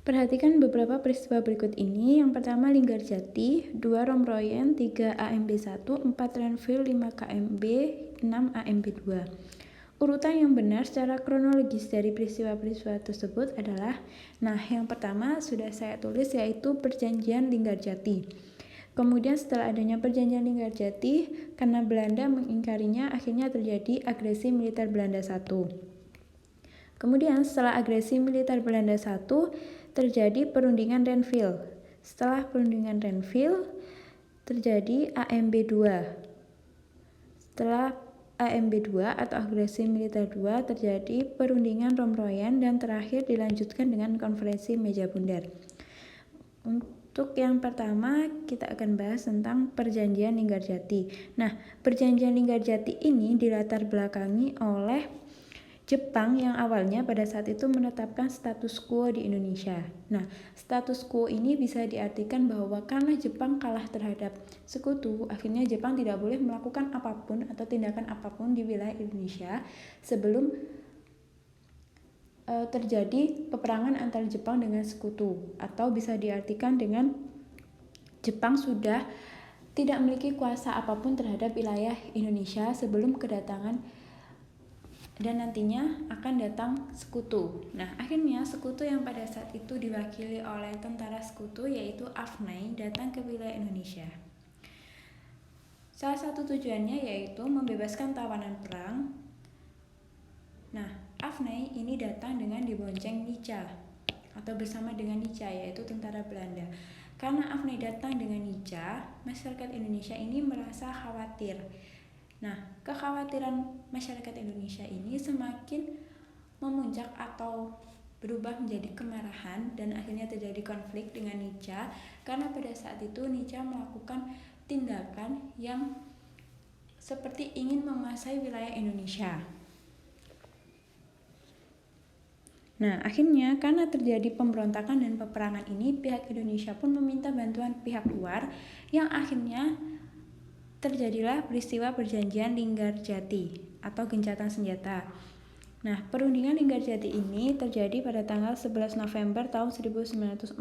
Perhatikan beberapa peristiwa berikut ini. Yang pertama Linggarjati, 2 Romroyen, 3 AMB1, 4 Renville, 5 KMB, 6 AMB2. Urutan yang benar secara kronologis dari peristiwa-peristiwa tersebut adalah, yang pertama sudah saya tulis, yaitu Perjanjian Linggarjati. Kemudian setelah adanya Perjanjian Linggarjati, karena Belanda mengingkarinya, akhirnya terjadi agresi militer Belanda I. Kemudian setelah agresi militer Belanda I, terjadi perundingan Renville. Setelah perundingan Renville, terjadi AMB2. Setelah AMB2 atau agresi militer 2, terjadi perundingan Romroyen dan terakhir dilanjutkan dengan konferensi meja bundar. Untuk yang pertama, kita akan bahas tentang Perjanjian Linggarjati. Perjanjian Linggarjati ini dilatar belakangi oleh Jepang yang awalnya pada saat itu menetapkan status quo di Indonesia. Status quo ini bisa diartikan bahwa karena Jepang kalah terhadap sekutu, akhirnya Jepang tidak boleh melakukan apapun atau tindakan apapun di wilayah Indonesia sebelum terjadi peperangan antara Jepang dengan sekutu, atau bisa diartikan dengan Jepang sudah tidak memiliki kuasa apapun terhadap wilayah Indonesia sebelum kedatangan dan nantinya akan datang sekutu. Akhirnya sekutu yang pada saat itu diwakili oleh tentara sekutu yaitu Afnai datang ke wilayah Indonesia. Salah satu tujuannya yaitu membebaskan tawanan perang. Afnai ini datang dengan dibonceng Nica atau bersama dengan Nica, yaitu tentara Belanda. Karena Afnai datang dengan Nica, masyarakat Indonesia ini merasa khawatir. Kekhawatiran masyarakat Indonesia ini semakin memuncak atau berubah menjadi kemarahan dan akhirnya terjadi konflik dengan Nica karena pada saat itu Nica melakukan tindakan yang seperti ingin menguasai wilayah Indonesia. Akhirnya karena terjadi pemberontakan dan peperangan ini, pihak Indonesia pun meminta bantuan pihak luar yang akhirnya terjadilah peristiwa Perjanjian Linggarjati atau gencatan senjata. Perundingan Linggarjati ini terjadi pada tanggal 11 November tahun 1946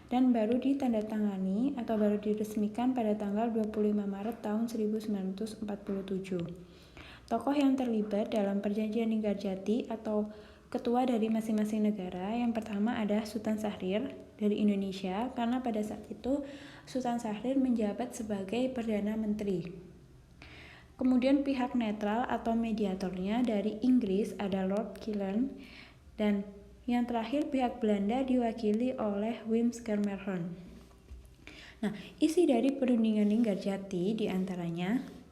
dan baru ditandatangani atau baru diresmikan pada tanggal 25 Maret tahun 1947. Tokoh yang terlibat dalam Perjanjian Linggarjati atau ketua dari masing-masing negara, yang pertama ada Sultan Syahrir dari Indonesia, karena pada saat itu Sultan Syahrir menjabat sebagai Perdana Menteri. Kemudian pihak netral atau mediatornya dari Inggris ada Lord Killen, dan yang terakhir pihak Belanda diwakili oleh Wim Schermerhorn. Isi dari perundingan Linggarjati diantaranya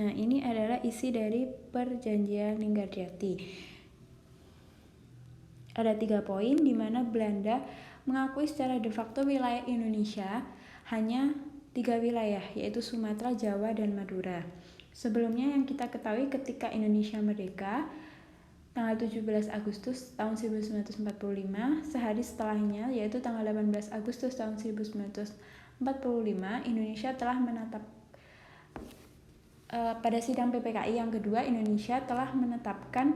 ini adalah isi dari Perjanjian Linggarjati. Ada 3 poin di mana Belanda mengakui secara de facto wilayah Indonesia hanya 3 wilayah, yaitu Sumatera, Jawa, dan Madura. Sebelumnya yang kita ketahui ketika Indonesia merdeka, tanggal 17 Agustus tahun 1945, sehari setelahnya yaitu tanggal 18 Agustus tahun 1945, Indonesia telah pada sidang PPKI yang kedua, Indonesia telah menetapkan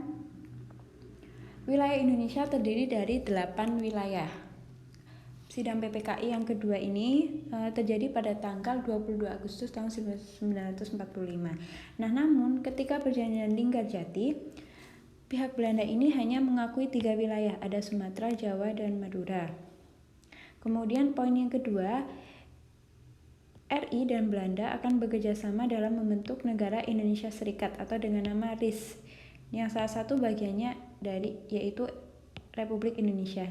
wilayah Indonesia terdiri dari 8 wilayah. Sidang PPKI yang kedua ini terjadi pada tanggal 22 Agustus tahun 1945. Namun ketika Perjanjian Linggarjati, pihak Belanda ini hanya mengakui 3 wilayah, ada Sumatera, Jawa, dan Madura. Kemudian poin yang kedua, RI dan Belanda akan bekerjasama dalam membentuk negara Indonesia Serikat atau dengan nama RIS, yang salah satu bagiannya yaitu Republik Indonesia.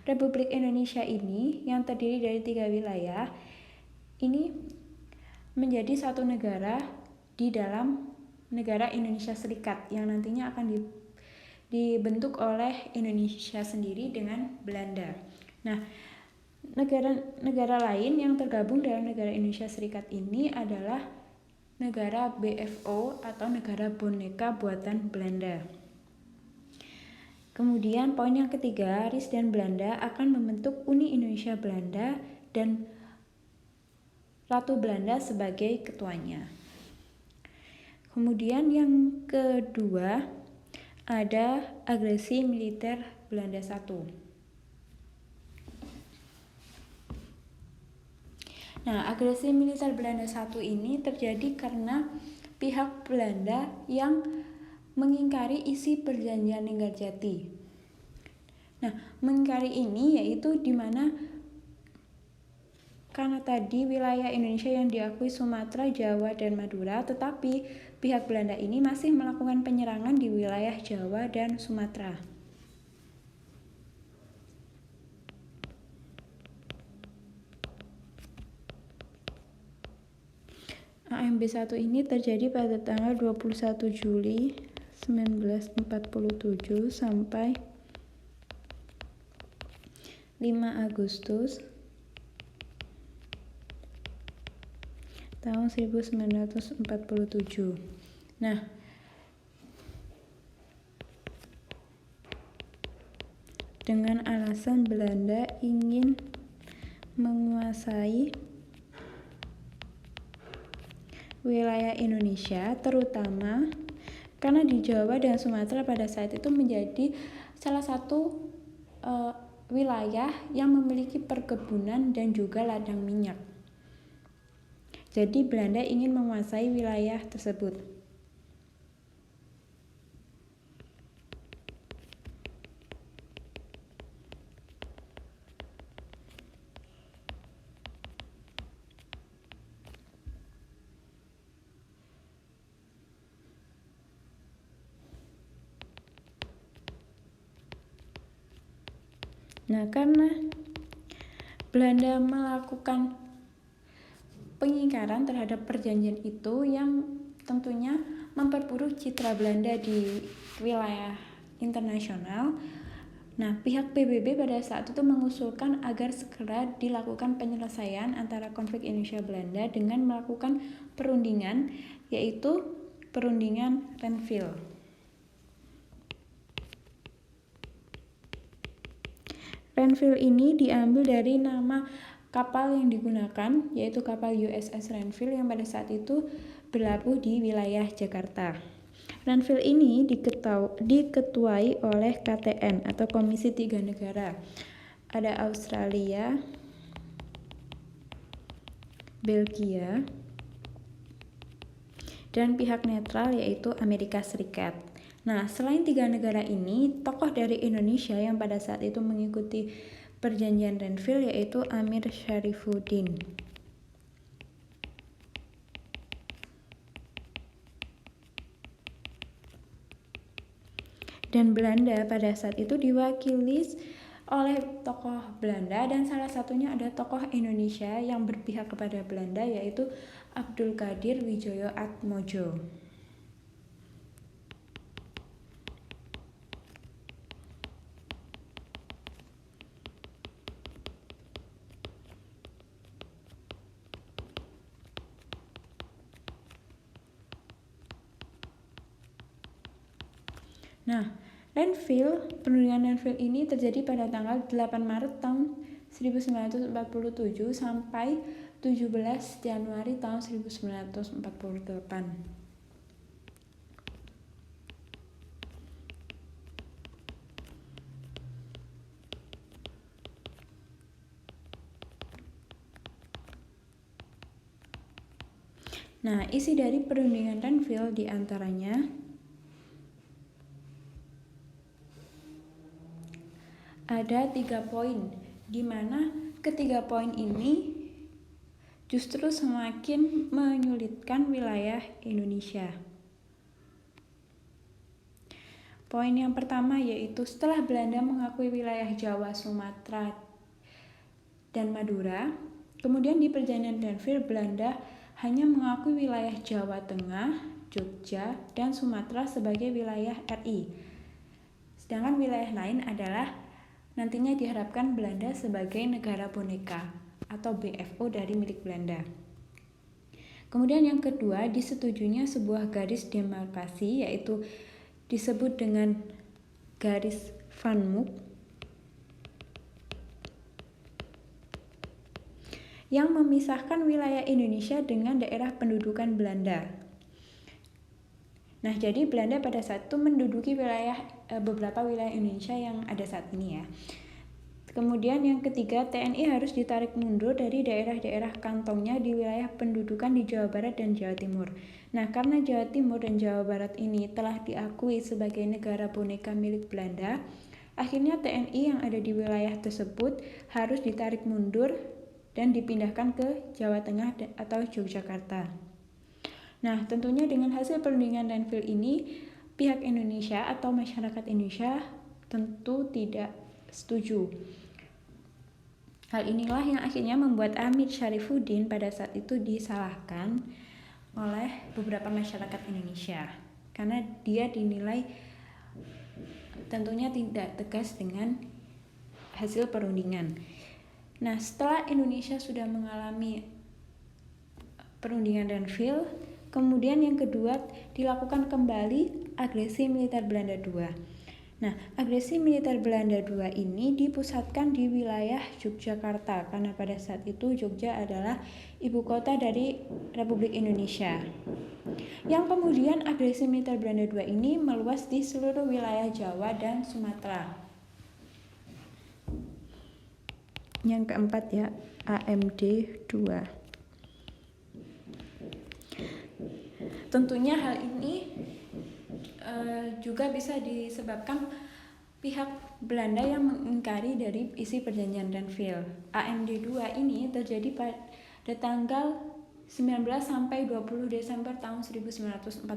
Republik Indonesia ini yang terdiri dari 3 wilayah ini menjadi satu negara di dalam negara Indonesia Serikat yang nantinya akan dibentuk oleh Indonesia sendiri dengan Belanda. Negara-negara lain yang tergabung dalam negara Indonesia Serikat ini adalah negara BFO atau negara boneka buatan Belanda. Kemudian poin yang ketiga, RIS dan Belanda akan membentuk Uni Indonesia Belanda dan Ratu Belanda sebagai ketuanya. Kemudian yang kedua ada agresi militer Belanda I. Nah, agresi militer Belanda I ini terjadi karena pihak Belanda yang mengingkari isi perjanjian Linggarjati. Nah, mengingkari ini yaitu di mana karena tadi wilayah Indonesia yang diakui Sumatera, Jawa, dan Madura, tetapi pihak Belanda ini masih melakukan penyerangan di wilayah Jawa dan Sumatera. AMB 1 ini terjadi pada tanggal 21 Juli 1947 sampai 5 Agustus tahun 1947. Nah, dengan alasan Belanda ingin menguasai wilayah Indonesia, terutama karena di Jawa dan Sumatera pada saat itu menjadi salah satu wilayah yang memiliki perkebunan dan juga ladang minyak. Jadi Belanda ingin menguasai wilayah tersebut. Nah, karena Belanda melakukan pengingkaran terhadap perjanjian itu yang tentunya memperburuk citra Belanda di wilayah internasional. Nah, pihak PBB pada saat itu mengusulkan agar segera dilakukan penyelesaian antara konflik Indonesia-Belanda dengan melakukan perundingan, yaitu perundingan Renville. Renville ini diambil dari nama kapal yang digunakan, yaitu kapal USS Renville yang pada saat itu berlabuh di wilayah Jakarta. Renville ini diketuai oleh KTN atau Komisi 3 Negara. Ada Australia, Belgia, dan pihak netral yaitu Amerika Serikat. Nah, selain 3 negara ini, tokoh dari Indonesia yang pada saat itu mengikuti perjanjian Renville yaitu Amir Syarifuddin. Dan Belanda pada saat itu diwakili oleh tokoh Belanda dan salah satunya ada tokoh Indonesia yang berpihak kepada Belanda yaitu Abdul Qadir Wijoyo Atmojo. Nah, perundingan Renville ini terjadi pada tanggal 8 Maret tahun 1947 sampai 17 Januari tahun 1948. Nah, isi dari perundingan Renville diantaranya ada 3 poin, di mana ketiga poin ini justru semakin menyulitkan wilayah Indonesia. Poin yang pertama yaitu setelah Belanda mengakui wilayah Jawa, Sumatera, dan Madura, kemudian di perjanjian Renville Belanda hanya mengakui wilayah Jawa Tengah, Jogja, dan Sumatera sebagai wilayah RI. Sedangkan wilayah lain adalah nantinya diharapkan Belanda sebagai negara boneka atau BFO dari milik Belanda. Kemudian yang kedua, disetujuinya sebuah garis demarkasi, yaitu disebut dengan garis Van Mook, yang memisahkan wilayah Indonesia dengan daerah pendudukan Belanda. Nah, jadi Belanda pada saat itu menduduki beberapa wilayah Indonesia yang ada saat ini ya. Kemudian yang ketiga, TNI harus ditarik mundur dari daerah-daerah kantongnya di wilayah pendudukan di Jawa Barat dan Jawa Timur. Nah, karena Jawa Timur dan Jawa Barat ini telah diakui sebagai negara boneka milik Belanda, akhirnya TNI yang ada di wilayah tersebut harus ditarik mundur dan dipindahkan ke Jawa Tengah atau Yogyakarta. Nah, tentunya dengan hasil perundingan Renville ini, pihak Indonesia atau masyarakat Indonesia tentu tidak setuju. Hal inilah yang akhirnya membuat Amir Syarifuddin pada saat itu disalahkan oleh beberapa masyarakat Indonesia karena dia dinilai tentunya tidak tegas dengan hasil perundingan. Nah, setelah Indonesia sudah mengalami perundingan Renville, kemudian yang kedua dilakukan kembali agresi militer Belanda II. Nah, agresi militer Belanda II ini dipusatkan di wilayah Yogyakarta karena pada saat itu Jogja adalah ibu kota dari Republik Indonesia. Yang kemudian agresi militer Belanda II ini meluas di seluruh wilayah Jawa dan Sumatera. Yang keempat ya, AMD II. Tentunya hal ini juga bisa disebabkan pihak Belanda yang mengingkari dari isi perjanjian Renville. AMD II ini terjadi pada tanggal 19 sampai 20 Desember tahun 1948.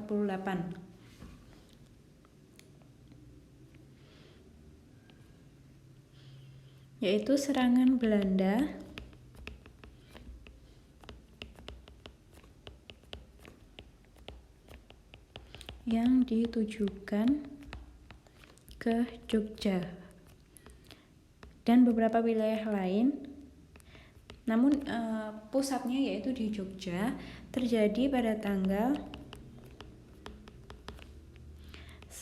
Yaitu serangan Belanda yang ditujukan ke Jogja dan beberapa wilayah lain, namun pusatnya yaitu di Jogja, terjadi pada tanggal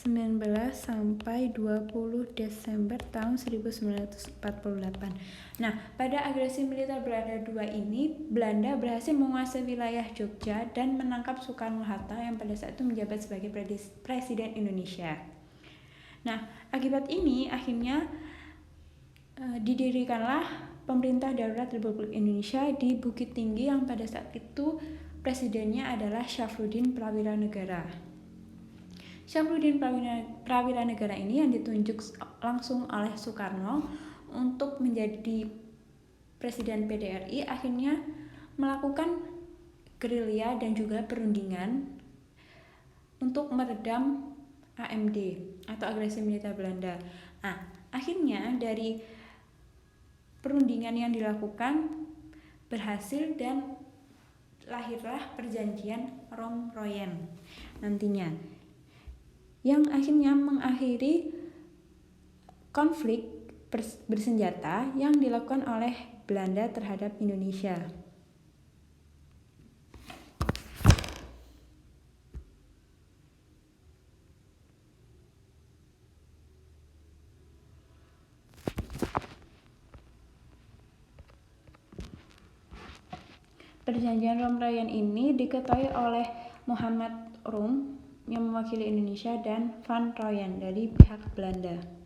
19 sampai 20 Desember tahun 1948. Nah, pada agresi militer Belanda II ini, Belanda berhasil menguasai wilayah Jogja dan menangkap Soekarno-Hatta yang pada saat itu menjabat sebagai Presiden Indonesia. Nah, akibat ini akhirnya didirikanlah pemerintah darurat Republik Indonesia di Bukit Tinggi yang pada saat itu presidennya adalah Syafruddin Prawira Negara. Syafruddin Prawira Negara ini yang ditunjuk langsung oleh Soekarno untuk menjadi Presiden PDRI akhirnya melakukan gerilya dan juga perundingan untuk meredam AMD atau agresi militer Belanda. Nah, akhirnya dari perundingan yang dilakukan berhasil dan lahirlah perjanjian Romroyen nantinya, yang akhirnya mengakhiri konflik bersenjata yang dilakukan oleh Belanda terhadap Indonesia. Perjanjian Romroyen ini diketuai oleh Muhammad Rum yang mewakili Indonesia dan Van Rooyen dari pihak Belanda.